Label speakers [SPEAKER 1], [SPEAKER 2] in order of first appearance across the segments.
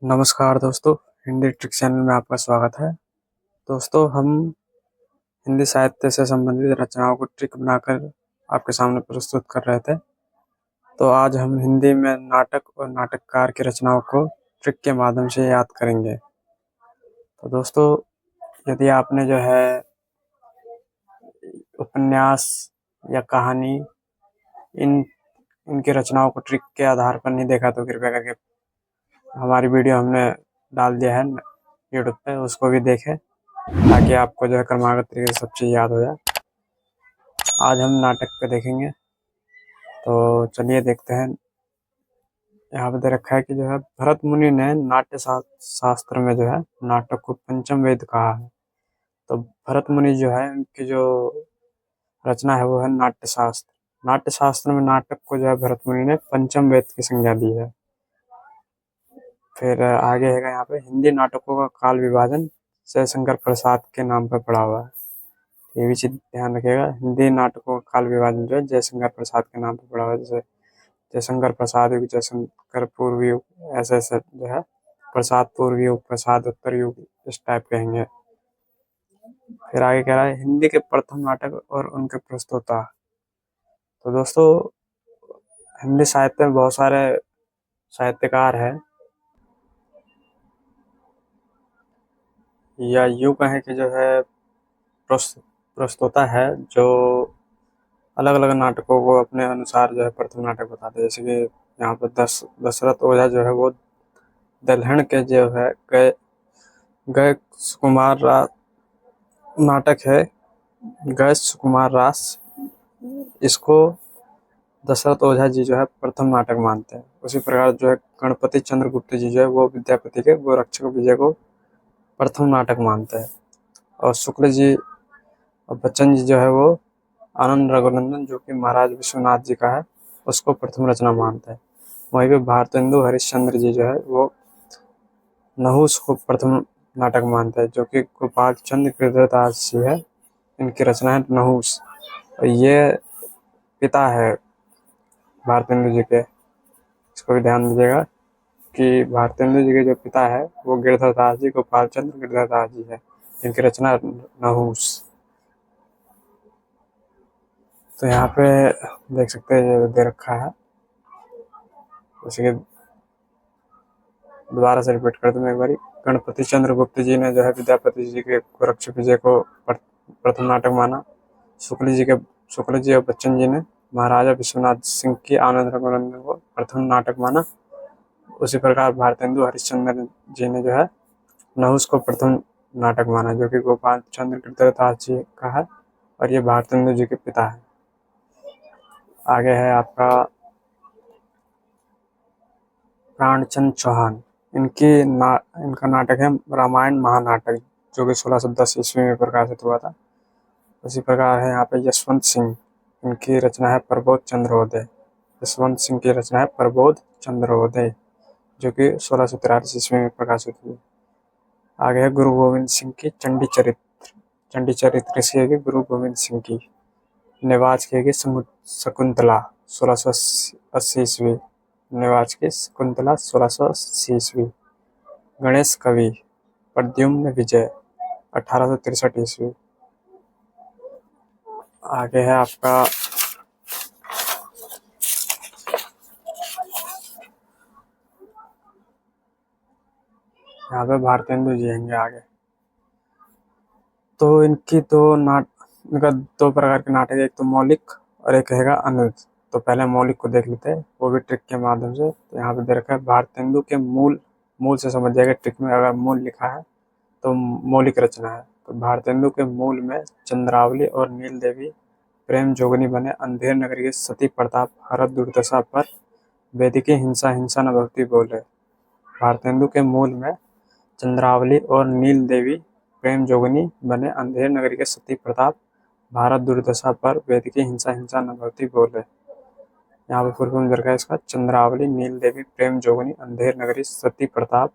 [SPEAKER 1] नमस्कार दोस्तों, Hindi trick channel में आपका स्वागत है। दोस्तों, हम हिंदी साहित्य से संबंधित रचनाओं को ट्रिक बनाकर आपके सामने प्रस्तुत कर रहे थे। तो आज हम हिंदी में नाटक और नाटककार की रचनाओं को ट्रिक के माध्यम से याद करेंगे। तो दोस्तों, यदि आपने जो है उपन्यास या कहानी इनकी रचनाओं को ट्रिक के आधार पर नहीं देखा तो कृपया करके हमारी वीडियो हमने डाल दिया है यूट्यूब पे, उसको भी देखें ताकि आपको जो है क्रमागत तरीके से सब चीज़ याद हो जाए। आज हम नाटक पे देखेंगे, तो चलिए देखते हैं। यहाँ पे दे रखा है कि जो है भरत मुनि ने नाट्य शास्त्र में जो है नाटक को पंचम वेद कहा है। तो भरत मुनि जो है उनकी जो रचना है वो है नाट्य शास्त्र। नाट्य शास्त्र में नाटक को जो है भरत मुनि ने पंचम वेद की संज्ञा दी है। फिर आगे है यहाँ पे हिंदी नाटकों का काल विभाजन जयशंकर प्रसाद के नाम पर पड़ा हुआ है। ये भी चीज ध्यान रखिएगा, हिंदी नाटकों का काल विभाजन जो है जयशंकर प्रसाद के नाम पर पड़ा हुआ है। जैसे जयशंकर प्रसाद युग, जयशंकर पूर्व युग, ऐसे ऐसे जो है प्रसाद पूर्व युग, प्रसाद उत्तर युग, इस टाइप कहेंगे। फिर आगे कह रहा है हिंदी के प्रथम नाटक और उनके प्रस्तोता। तो दोस्तों, हिंदी साहित्य में बहुत सारे साहित्यकार हैं, या यूं कहें कि जो है प्रस्तोता है, जो अलग अलग नाटकों को अपने अनुसार जो है प्रथम नाटक बताते हैं। जैसे कि यहाँ पर दशरथ ओझा जो है वो दलहन के जो है गए गए सुकुमार नाटक है, गए सुकुमार रास, इसको दशरथ ओझा जी जो है प्रथम नाटक मानते हैं। उसी प्रकार जो है गणपति चंद्रगुप्त जी जो है वो विद्यापति के वो रक्षक विजय को प्रथम नाटक मानते हैं। और शुक्ल जी और बच्चन जी जो है वो आनंद रघुनंदन, जो कि महाराज विश्वनाथ जी का है, उसको प्रथम रचना मानते हैं। वहीं पे भारतेंदु हरिश्चंद्र जी जो है वो नहुस को प्रथम नाटक मानते हैं, जो कि गोपाल चंद्र कृतदास जी है, इनकी रचना है नहुस। और ये पिता है भारतेंदु जी के, इसको भी ध्यान दीजिएगा कि भारतेंदु जी के जो पिता है वो गिरधर दास जी, गोपाल चंद्र गिरधर दास जी है, इनकी रचना नहुस। तो यहाँ पे देख सकते हैं दे रखा है, जैसे कि दोबारा से रिपीट कर दूं एक बारी। गणपति चंद्रगुप्त जी ने जो है विद्यापति जी के गोरक्षक विजय को प्रथम नाटक माना। शुक्ल जी और बच्चन जी ने महाराजा विश्वनाथ सिंह की आनंद रघुनंदन को प्रथम नाटक माना। उसी प्रकार भारतेंदु हरिश्चंद्र जी ने जो है नहुस को प्रथम नाटक माना, जो कि गोपाल चंद्र कृतदास जी का है, और ये भारतेंदु जी के पिता है। आगे है आपका प्राणचंद चौहान। इनका नाटक है रामायण महानाटक, जो कि 1610 ईस्वी में प्रकाशित हुआ था। उसी प्रकार है यहाँ पे यशवंत सिंह, इनकी रचना है प्रबोध चंद्रोदय। यशवंत सिंह की रचना है प्रबोध चंद्रोदय, जो कि 1643 ईस्वी में प्रकाशित हुई। आगे है गुरु गोविंद सिंह की चंडी चरित्र। चंडी चरित्र किसकी है? गुरु गोविंद सिंह की। निवाज की शकुंतला 1680 ईस्वी। निवाज की शकुंतला 1680 ईस्वी। गणेश कवि प्रद्युम्न विजय 1863 ईस्वी। आगे है आपका यहाँ पे भारतेंदु जी हैं आगे। तो इनका दो प्रकार के नाटक है, एक तो मौलिक और एक है अनुज। तो पहले मौलिक को देख लेते हैं, वो भी ट्रिक के माध्यम से। तो यहाँ पे दे रखा है भारतेंदु के मूल से समझ जाएगा। ट्रिक में अगर मूल लिखा है तो मौलिक रचना है। तो भारतेंदु के मूल में चंद्रावली और नील देवी प्रेम जोगनी बने, अंधेर नगरी के सती प्रताप हरत दुर्दशा पर वेदिकी हिंसा हिंसा न भक्ति बोले। भारतेंदु के मूल में चंद्रावली और नील देवी प्रेम जोगनी बने, अंधेर नगरी के सती प्रताप भारत दुर्दशा पर वेदिकी हिंसा हिंसा न भक्ति बोले। यहाँ पे फुल फॉर्म दरकार इसका, चंद्रावली नील देवी प्रेम जोगनी अंधेर नगरी सती प्रताप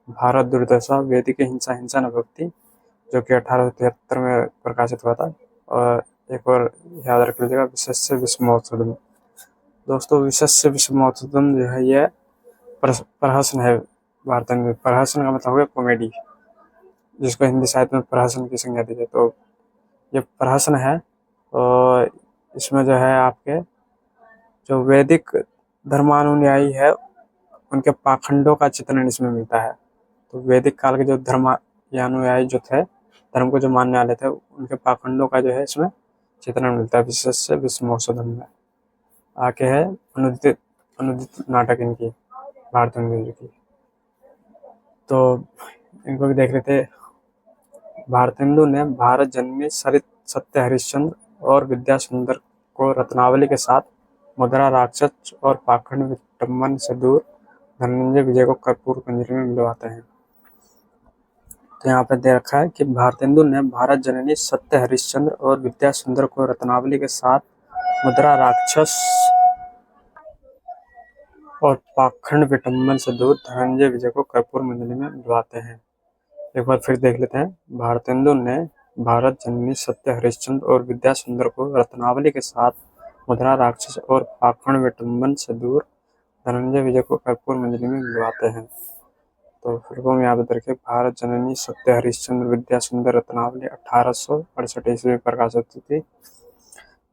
[SPEAKER 1] भारत दुर्दशा वेदिकी हिंसा हिंसा न भक्ति, जो कि 1873 में प्रकाशित हुआ था। और एक और याद रख लीजिएगा, विशस्य दोस्तों, विशस्य विस्मोत्तम जो है ये प्रहसन है भारतेंदु। प्रहसन का मतलब हो गया कॉमेडी, जिसको हिंदी साहित्य में प्रहसन की संज्ञा दी है। तो ये प्रहसन है, और इसमें जो है आपके जो वैदिक धर्मानुयायी है उनके पाखंडों का चित्रण इसमें मिलता है। तो वैदिक काल के जो धर्मानुयायी जो थे, धर्म को जो मानने वाले थे, उनके पाखंडों का जो है इसमें चित्रण मिलता है, विशेष से विश्वमोक्षोधम में। आके है अनुदित अनुदित नाटक इनकी भारतेंदु जी की। तो इनको भी देख रहे थे। भारतेंदु ने भारत जन्मी सरित सत्य हरिश्चंद्र और विद्या सुंदर को रत्नावली के साथ मुद्रा राक्षस और पाखंड विटम्बन से दूर धनंजय विजय को कर्पूर पंजरी में मिलवाते हैं। तो यहाँ पे दे रखा है कि भारतेंदु ने भारत जननी सत्य हरिश्चंद्र और विद्या सुंदर को रत्नावली के साथ मुद्रा राक्षस और पाखंड विटम्बन से दूर धनंजय विजय को कर्पूर मंजरी में मिलवाते हैं। एक बार फिर देख लेते हैं। भारतेंदु ने भारत जननी सत्य हरिश्चंद्र और विद्या सुंदर को रत्नावली के साथ मुद्रा राक्षस और पाखंड विटम्बन से दूर धनंजय विजय को कर्पूर मंजरी में मिलवाते हैं। तो फिर को यहाँ पे देखिए, भारत जननी सत्य हरिश्चंद्र विद्या सुंदर रत्नावली 1868 ईस्वी में प्रकाशित थी।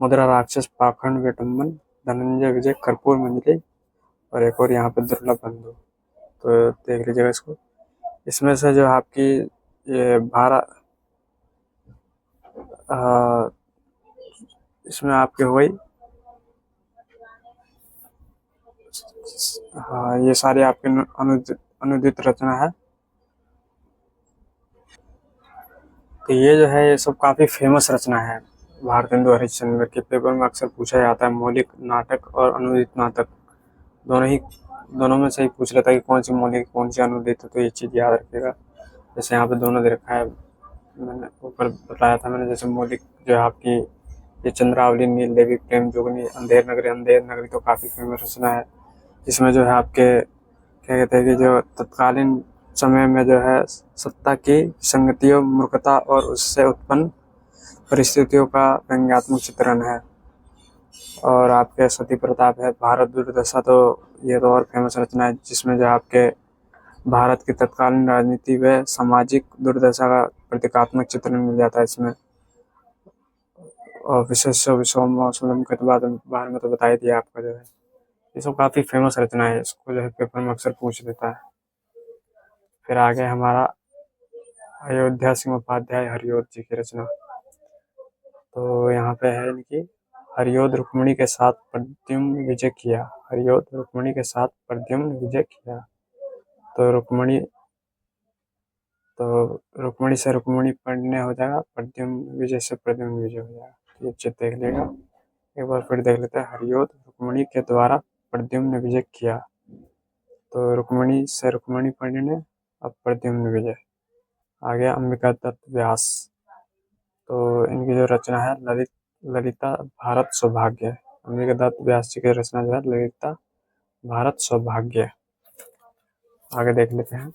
[SPEAKER 1] मुद्रा राक्षस पाखंड विटम्बन धनंजय विजय कर्पूर मंजरी, और एक और यहाँ पे दुर्लभ बंधु। तो देख लीजिएगा इसको। इसमें से जो आपकी ये इसमें आपके हो गई, हाँ, ये सारी आपके अनुदित रचना है। तो ये जो है ये सब काफी फेमस रचना है भारतेंदु हरिश्चंद्र के। पेपर में अक्सर पूछा जाता है मौलिक नाटक और अनुदित नाटक दोनों में से ही पूछ लेता है कि कौन सी मौलिक कौन सी अनुदित। तो ये चीज याद रखिएगा। जैसे यहाँ पे दोनों दे रखा है, मैंने ऊपर बताया था मैंने। जैसे मौलिक जो है आपकी ये चंद्रावली, नील देवी, प्रेम जोगनी, अंधेर नगरी तो काफी फेमस रचना है। इसमें जो है आपके क्या कहते हैं कि जो तत्कालीन समय में जो है सत्ता की संगतियों, मूर्खता और उससे उत्पन्न परिस्थितियों का व्यंग्यात्मक चित्रण है। और आपके सती प्रताप है, भारत दुर्दशा, तो ये तो और फेमस रचना है, जिसमें जो आपके भारत की तत्कालीन राजनीति व सामाजिक दुर्दशा का प्रतीकात्मक चित्रण मिल जाता है इसमें। और विशेष विश्वमोक्षोधम के बारे में तो बता ही दिया आपका। जो है ये सब काफी फेमस रचना है, इसको जो है पेपर में अक्सर पूछ देता है। फिर आगे हमारा अयोध्या सिंह उपाध्याय हरिऔध जी की रचना। तो यहाँ पे है इनकी, हरिऔध रुक्मिणी के साथ प्रद्युम्न विजय किया। हरिऔध रुक्मिणी के साथ प्रद्युम्न विजय किया। तो रुक्मिणी से रुक्मिणी पढ़ने हो जाएगा, प्रद्युम्न विजय से प्रद्युम्न विजय हो जाएगा। ये चीज देख लेगा। एक बार फिर देख लेते हैं। हरिऔध रुक्मिणी के द्वारा प्रद्युम्न विजय किया। तो रुक्मिणी से रुक्मिणी पढ़ने, अब प्रद्युम्न विजय। आगे अंबिका दत्त व्यास। तो इनकी जो रचना है ललिता भारत सौभाग्य। अंबिका दत्त व्यास जी की रचना जो है ललिता भारत सौभाग्य। आगे देख लेते हैं।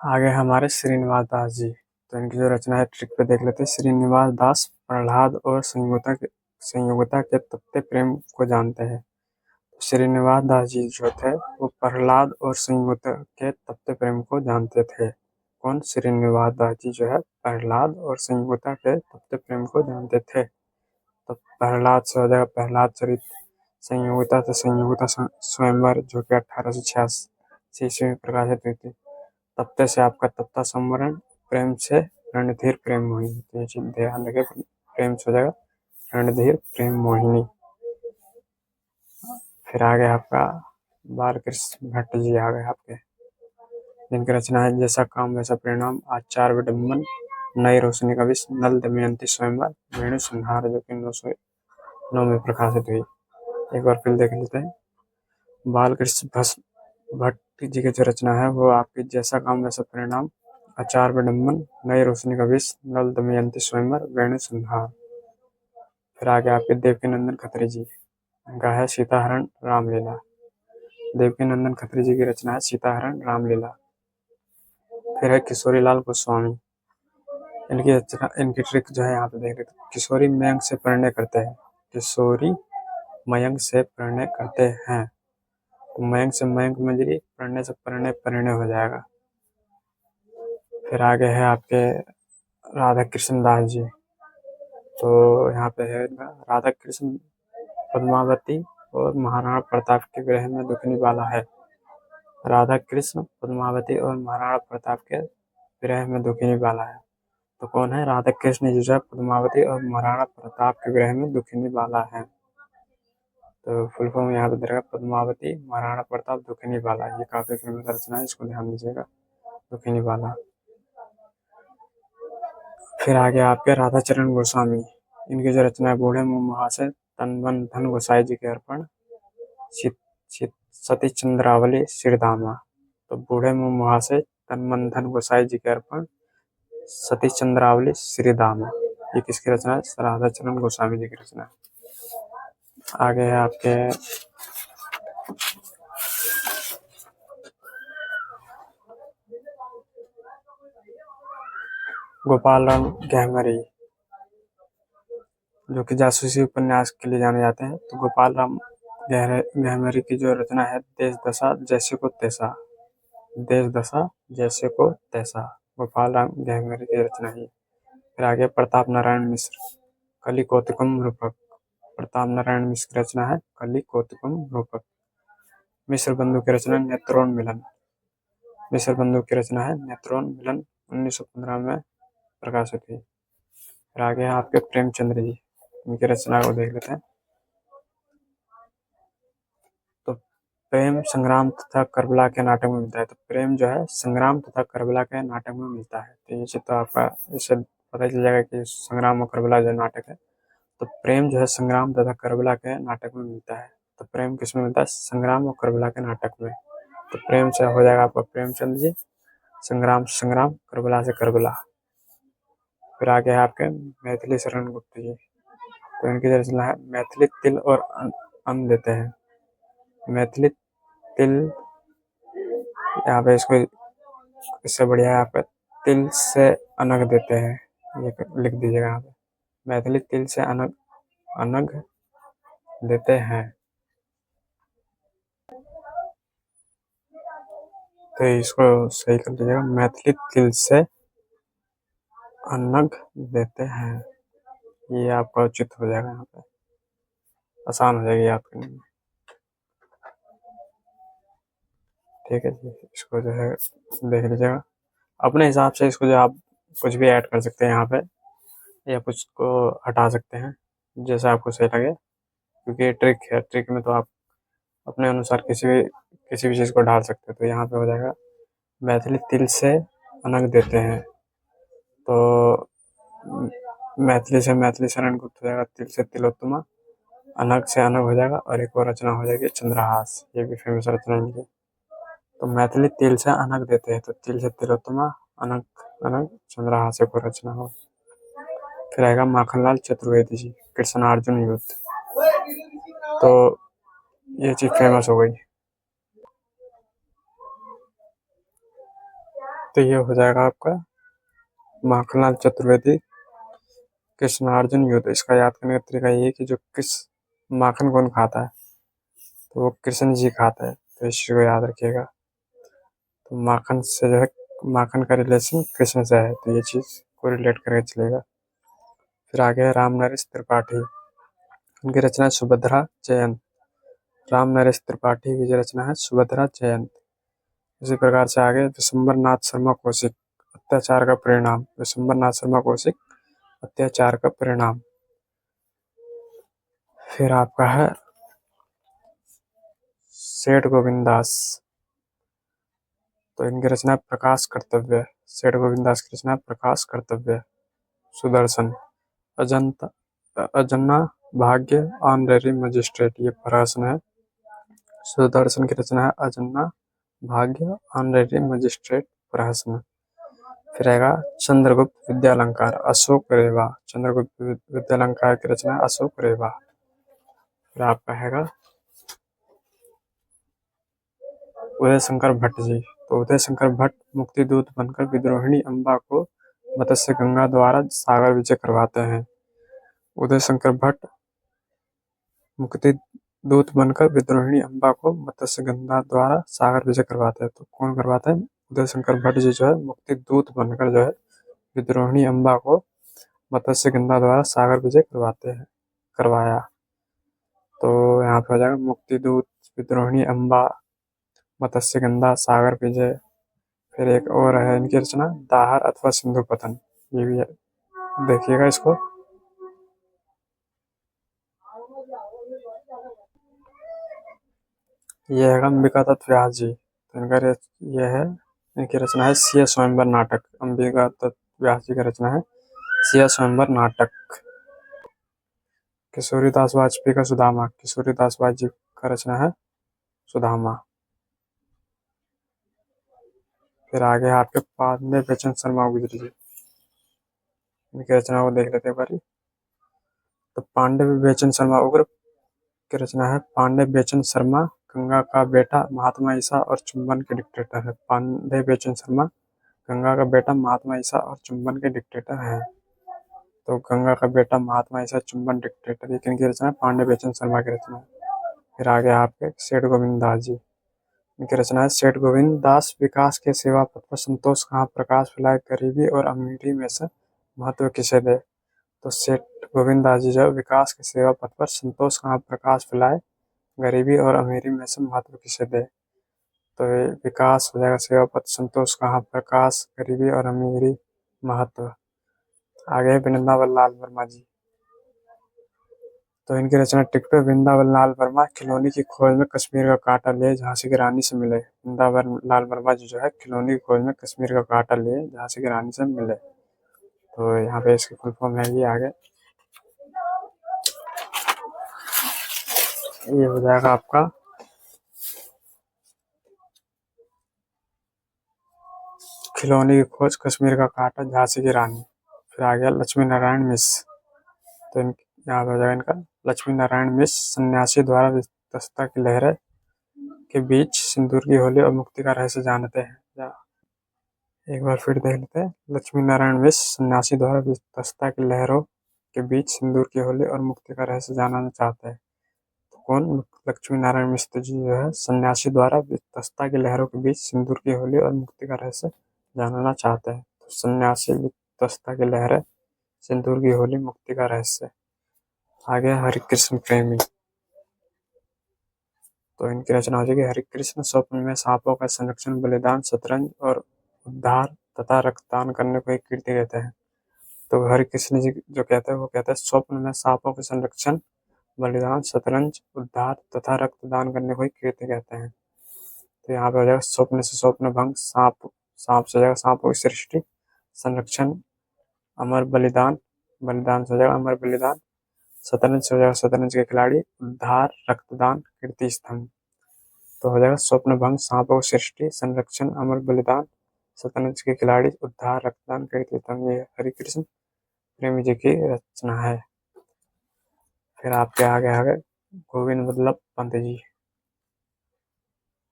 [SPEAKER 1] आगे हमारे श्रीनिवास दास जी। तो इनकी जो रचना है ट्रिक पे देख लेते हैं। श्रीनिवास दास प्रहलाद और संयोगता के तत्व प्रेम को जानते हैं। श्रीनिवास दास जी जो थे वो प्रहलाद और संयोगता के तत्व प्रेम को जानते थे। कौन? श्रीनिवास दास जी जो है प्रहलाद और संयोगता के तत्व प्रेम को जानते थे। तो प्रहलाद से हो जाएगा प्रहलाद चरित, संयोगता से संयोगता स्वयंवर जो कि 1886 ईस्वी में प्रकाशित हुई थी। तप्ते से आपका तप्ता संवरण, प्रेम से रणधीर प्रेम मोहिनी। तो ये चीज ध्यान रखें, प्रेम से हो जाएगा रणधीर प्रेम मोहिनी। फिर आगे आपका बालकृष्ण भट्ट जी आ गए आपके, जिनकी रचना है जैसा काम वैसा परिणाम, आचार विडम्बन, नई रोशनी का विष, नल दमयंती स्वयंवर, वेणु संहार, जो कि 1909 में प्रकाशित हुई। एक बार फिर देख लेते हैं। बालकृष्ण भट्ट जी की जो रचना है वो आपकी जैसा काम वैसा परिणाम, आचार विडम्बन, नई रोशनी का विष, नल दमयंती स्वयंवर, वेणु संहार। फिर आगे आपके देवकीनंदन खत्री जी, इनका है सीताहरण रामलीला। देवकीनंदन खत्री जी की रचना है सीताहरण रामलीला। फिर है किशोरी लाल गोस्वामी। इनकी ट्रिक जो है यहाँ पे देख रहे थे। किशोरी मयंक से प्रणय करते हैं। किशोरी मयंक से प्रणय करते हैं। तो मयंक से मयंक मजरी, पढ़ने से पढ़ने परिणय हो जाएगा। फिर आगे है आपके राधा कृष्ण दास जी। तो यहाँ पे है राधा कृष्ण पद्मावती और महाराणा प्रताप के विरह में दुखनी वाला है। राधा कृष्ण पद्मावती और महाराणा प्रताप के विरह में दुखनी वाला है। तो कौन है? राधा कृष्ण जी जो है पद्मावती और महाराणा प्रताप के विरह में दुखनी वाला है। तो फुल फॉर्म यहाँ पे दे रखा पद्मावती महाराणा प्रताप दुखनी वाला। ये काफी फेमस रचना है, इसको ध्यान दीजिएगा, दुखनी वाला। फिर आगे आपके राधाचरण गोस्वामी, इनकी जो रचना है बूढ़े मुँह महाशय तन मन धन गोसाई जी के अर्पण सती चंद्रावली श्रीधामा। तो बूढ़े मुँह महाशय तन मन धन गोसाई जी के अर्पण सती चंद्रावली श्रीधामा, ये किसकी रचना है? राधाचरण गोस्वामी जी की रचना है। आगे है आपके गोपाल राम गहमरी, जो कि जासूसी उपन्यास के लिए जाने जाते हैं। तो गोपाल राम गहमरी की जो रचना है देश दशा जैसे को तैसा, देश दशा जैसे को तैसा, गोपाल राम गहमरी की रचना है। फिर आगे प्रताप नारायण मिश्र, कलि कौतुकम रूपक, प्रताप नारायण मिश्र की रचना है कलि कौतुकम रूपक। मिश्र बंधु की रचना नेत्रोन्मिलन, मिश्र बंधु की रचना है नेत्रोन्मिलन, 1915 में प्रकाशित हुई। फिर आगे है आपके प्रेमचंद्र जी, उनकी रचना को देख लेते हैं। तो प्रेम संग्राम तथा करबला के नाटक में मिलता है। तो प्रेम जो है संग्राम तथा करबला के नाटक में मिलता है। तो ये चीज तो आपका इससे पता चल जाएगा कि संग्राम और करबला जो नाटक है, तो प्रेम जो है संग्राम तथा करबला के नाटक में मिलता है। तो प्रेम किस में मिलता है? संग्राम और करबला के नाटक में। तो प्रेम से हो जाएगा आपका प्रेमचंद जी, संग्राम संग्राम, करबला से करबला। फिर आगे है आपके मैथिली शरण गुप्त जी, तो इनकी रचना है मैथिली तिल और अन्न देते हैं। मैथिली तिल, यहाँ पे इसको इससे बढ़िया है आपका तिल से अनग देते हैं, ये लिख दीजिएगा यहाँ पे, मैथिली तिल से अनग अनग देते हैं। तो इसको सही कर लीजिएगा, मैथिली तिल से अनग देते हैं, ये आपका उचित हो जाएगा, यहाँ पे आसान हो जाएगी आपके लिए। ठीक है जी, इसको जो है देख लीजिएगा अपने हिसाब से। इसको जो आप कुछ भी ऐड कर सकते हैं यहाँ पे, या कुछ को हटा सकते हैं, जैसा आपको सही लगे, क्योंकि ये ट्रिक है, ट्रिक में तो आप अपने अनुसार किसी भी चीज़ को डाल सकते हैं। तो यहाँ पे हो जाएगा मैथिली तिल से अनग देते हैं, तो मैथिली से मैथिली शरण गुप्त हो जाएगा, तिल से तिलोत्तमा, अनग से अनग हो जाएगा, और एक और रचना हो जाएगी चंद्रहास, ये भी फेमस रचना है इनकी। तो मैथिली तिल से अनग देते हैं, तो तिल से तिलोत्तमा, अनग अनग, चंद्रहास एक और रचना हो। फिर आएगा माखनलाल चतुर्वेदी जी, कृष्णार्जुन युद्ध, तो ये चीज फेमस हो गई। तो ये हो जाएगा आपका माखनलाल चतुर्वेदी कृष्णार्जुन युद्ध। इसका याद करने का तरीका ये है कि जो माखन कौन खाता है, तो वो कृष्ण जी खाता है, तो इस चीज को याद रखिएगा। तो माखन से जो है, माखन का रिलेशन कृष्ण से है, तो ये चीज को रिलेट करके चलेगा। फिर आगे है राम नरेश त्रिपाठी, उनकी रचना है सुभद्रा जयंत, राम नरेश त्रिपाठी की जो रचना है सुभद्रा जयंत। इसी प्रकार से आगे विशंबर नाथ शर्मा कौशिक, अत्याचार का परिणाम, विशंबर नाथ शर्मा कौशिक, अत्याचार का परिणाम। फिर आपका है सेठ गोविंद दास, तो इनकी रचना प्रकाश कर्तव्य, सेठ गोविंद दास की रचना प्रकाश कर्तव्य। सुदर्शन, अजन्ना भाग्य ऑनरेरी मजिस्ट्रेट, ये प्रश्न है। सुदर्शन की रचना है अजन्ना भाग्य ऑनरेरी मजिस्ट्रेट प्रहसन। फिर आएगा चंद्रगुप्त विद्यालंकार, अशोक रेवा, चंद्रगुप्त विद्यालंकार की रचना है अशोक रेवा। फिर आपका हैगा उदय शंकर भट्ट जी, तो उदय शंकर भट्ट मुक्तिदूत बनकर विद्रोहिणी अम्बा को मत्स्य गंगा द्वारा सागर विजय करवाते हैं। उदय शंकर भट्ट दूत बनकर विद्रोहिणी अम्बा को मत्स्यगंधा द्वारा सागर विजय करवाते हैं। तो कौन करवाता है? उदय शंकर भट्ट जी जो है मुक्ति दूत बनकर जो है विद्रोहिणी अम्बा को मत्स्यगंधा द्वारा सागर विजय करवाया। तो यहाँ पे हो जाएगा मुक्ति दूत, विद्रोहिणी अम्बा, मत्स्यगंधा, सागर विजय। फिर एक और है इनकी रचना दाहर अथवा सिंधु पतन, ये भी है, देखिएगा इसको। ये है अंबिका दत्त व्यास जी, तो ये है इनकी रचना है सिया स्वयंवर नाटक। अंबिका दत्त व्यास जी की रचना है सिया स्वयंवर नाटक। किशोरीदास वाजपेयी का सुदामा, किशोरीदास वाजपेयी का रचना है सुदामा। फिर आगे आपके पांडे बेचन शर्मा गुजरी जी, इनकी रचना को देख लेते हैं बारी। तो पांडे बेचन शर्मा उग्र की रचना है पांडे बेचन शर्मा, गंगा का बेटा, महात्मा ईसा और चुंबन के डिक्टेटर है। पांडे बेचन शर्मा गंगा का बेटा, महात्मा ईसा और चुंबन के डिक्टेटर है। तो गंगा का बेटा, महात्मा ईसा, चुंबन डिक्टेटर, ये किनकी रचना है? पांडे बेचन शर्मा की रचना है। फिर आगे आपके सेठ गोविंद दास जी, इनकी रचना है सेठ गोविंद दास विकास के सेवा पथ पर संतोष कहाँ प्रकाश फैलाए, गरीबी और अमीरी में से महत्व किसे दे। तो सेठ गोविंद दास जी जो विकास के सेवा पथ पर संतोष कहाँ प्रकाश फैलाए, गरीबी और अमीरी में से महत्व किसे दे। तो ये विकास हो जाएगा सेवा पथ, संतोष कहाँ प्रकाश, गरीबी और अमीरी महत्व। आगे वृंदावन लाल वर्मा जी, तो इनकी रचना टिक पे वृंदावन लाल वर्मा खिलौनी की खोज में कश्मीर का कांटा लिए झांसी की रानी से मिले। वृंदावन लाल वर्मा जी जो है खिलौनी की खोज में कश्मीर का कांटा लिए झांसी की रानी से मिले। तो यहाँ पे इसकी फुल फॉर्म है ये आगे, ये हो जाएगा आपका खिलौनी की खोज, कश्मीर का कांटा, झांसी की रानी। फिर आ गया लक्ष्मी नारायण मिश्र, तो यहाँ पे हो जाएगा इनका लक्ष्मी नारायण मिश्र सन्यासी द्वारा वितस्ता की लहरें के बीच सिंदूर की होली और मुक्ति का रहस्य जानते हैं। एक बार फिर देख लेते हैं। लक्ष्मी नारायण मिश्र सन्यासी द्वारा वितस्ता की लहरों के बीच सिंदूर की होली और मुक्ति का रहस्य जानना चाहते हैं। तो कौन? लक्ष्मी नारायण मिश्र जी जो है सन्यासी द्वारा वितस्ता की लहरों के बीच सिंदूर की होली और मुक्ति का रहस्य जानना चाहते हैं। तो सन्यासी, वितस्ता की लहरें, सिंदूर की होली, मुक्ति का रहस्य। आगे हरिकृष्ण प्रेमी, तो इनकी रचना हो जाएगी हरिकृष्ण स्वप्न में सांपों का संरक्षण, बलिदान, शतरंज और उद्धार तथा रक्तदान करने को एक कीर्ति कहते हैं। तो हरिकृष्ण जी जो कहते हैं वो कहते हैं स्वप्न में सांपों के संरक्षण, बलिदान, शतरंज, उद्धार तथा रक्तदान करने को एक कीर्ति कहते हैं। तो यहाँ पे हो जाएगा स्वप्न से स्वप्न भंग, सांप, सांप से हो जाएगा सांपों की सृष्टि, संरक्षण अमर बलिदान, बलिदान से हो जाएगा अमर बलिदान, शतरंज से हो जाएगा शतरंज के खिलाड़ी, उद्धार, रक्तदान, कीर्ति स्तंभ। तो हो जाएगा स्वप्न भंग, सांपों की सृष्टि, संरक्षण अमर बलिदान, शतरंज के खिलाड़ी, उद्धार, रक्तदान, कीर्ति स्तंभ। ये हरिकृष्ण प्रेमी जी की रचना है। फिर आपके आगे गोविंद वल्लभ पंत जी,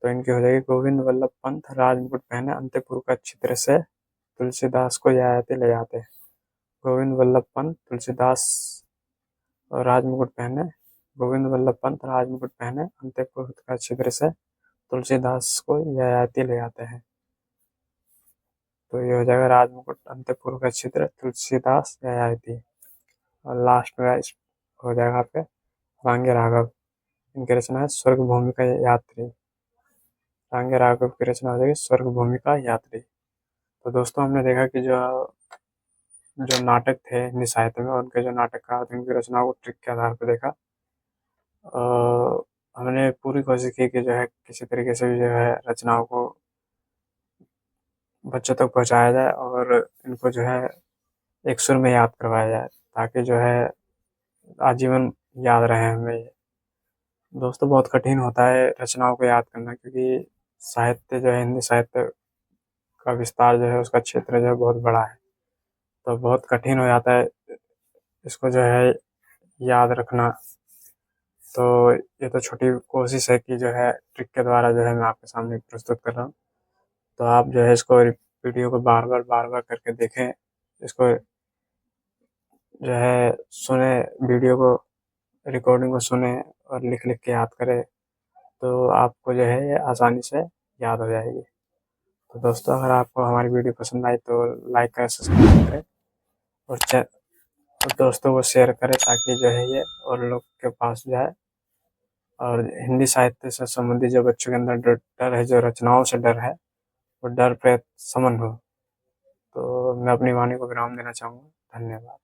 [SPEAKER 1] तो इनकी हो जाएगी गोविंद वल्लभ पंत राजमुकुट पहने अंतपुर का छिद्र से तुलसीदास को यायाति ले जाते। गोविंद वल्लभ पंत तुलसीदास और राजमुकुट पहने, गोविंद वल्लभ पंत राजमुकुट पहने अंतपुर का छिद्र से तुलसीदास को यायाति ले आते हैं। तो ये हो जाएगा राजमुकुट, अंतपुर का छिद्र, तुलसीदास, यायाति। और लास्ट में हो जाएगा आपके रांगे राघव, इनकी रचना है स्वर्ग भूमि का यात्री। रांगे राघव की रचना हो जाएगी स्वर्ग भूमि का यात्री। तो दोस्तों हमने देखा कि जो जो नाटक थे हिंदी साहित्य में, उनके जो नाटककार थे उनकी रचनाओं को ट्रिक के आधार पर देखा। हमने पूरी कोशिश की कि जो है किसी तरीके से भी जो है रचनाओं को बच्चों तक पहुंचाया जाए और इनको जो है एक सुर में याद करवाया जाए, ताकि जो है आजीवन याद रहे हमें ये। दोस्तों बहुत कठिन होता है रचनाओं को याद करना, क्योंकि साहित्य जो है हिंदी साहित्य का विस्तार जो है उसका क्षेत्र जो है बहुत बड़ा है, तो बहुत कठिन हो जाता है इसको जो है याद रखना। तो ये तो छोटी कोशिश है कि जो है ट्रिक के द्वारा जो है मैं आपके सामने प्रस्तुत कर रहा हूँ। तो आप जो है इसको वीडियो को बार बार करके देखें, इसको जो है सुने, वीडियो को रिकॉर्डिंग को सुने और लिख लिख के याद करें तो आपको जो है ये आसानी से याद हो जाएगी। तो दोस्तों, अगर आपको हमारी वीडियो पसंद आई तो लाइक करें, सब्सक्राइब करें और दोस्तों को शेयर करें ताकि जो है ये और लोग के पास जाए। और हिंदी साहित्य से संबंधित जो बच्चों के अंदर डर है, जो रचनाओं से डर है, वो डर पे शमन हो। तो मैं अपनी वाणी को विराम देना चाहूँगा। धन्यवाद।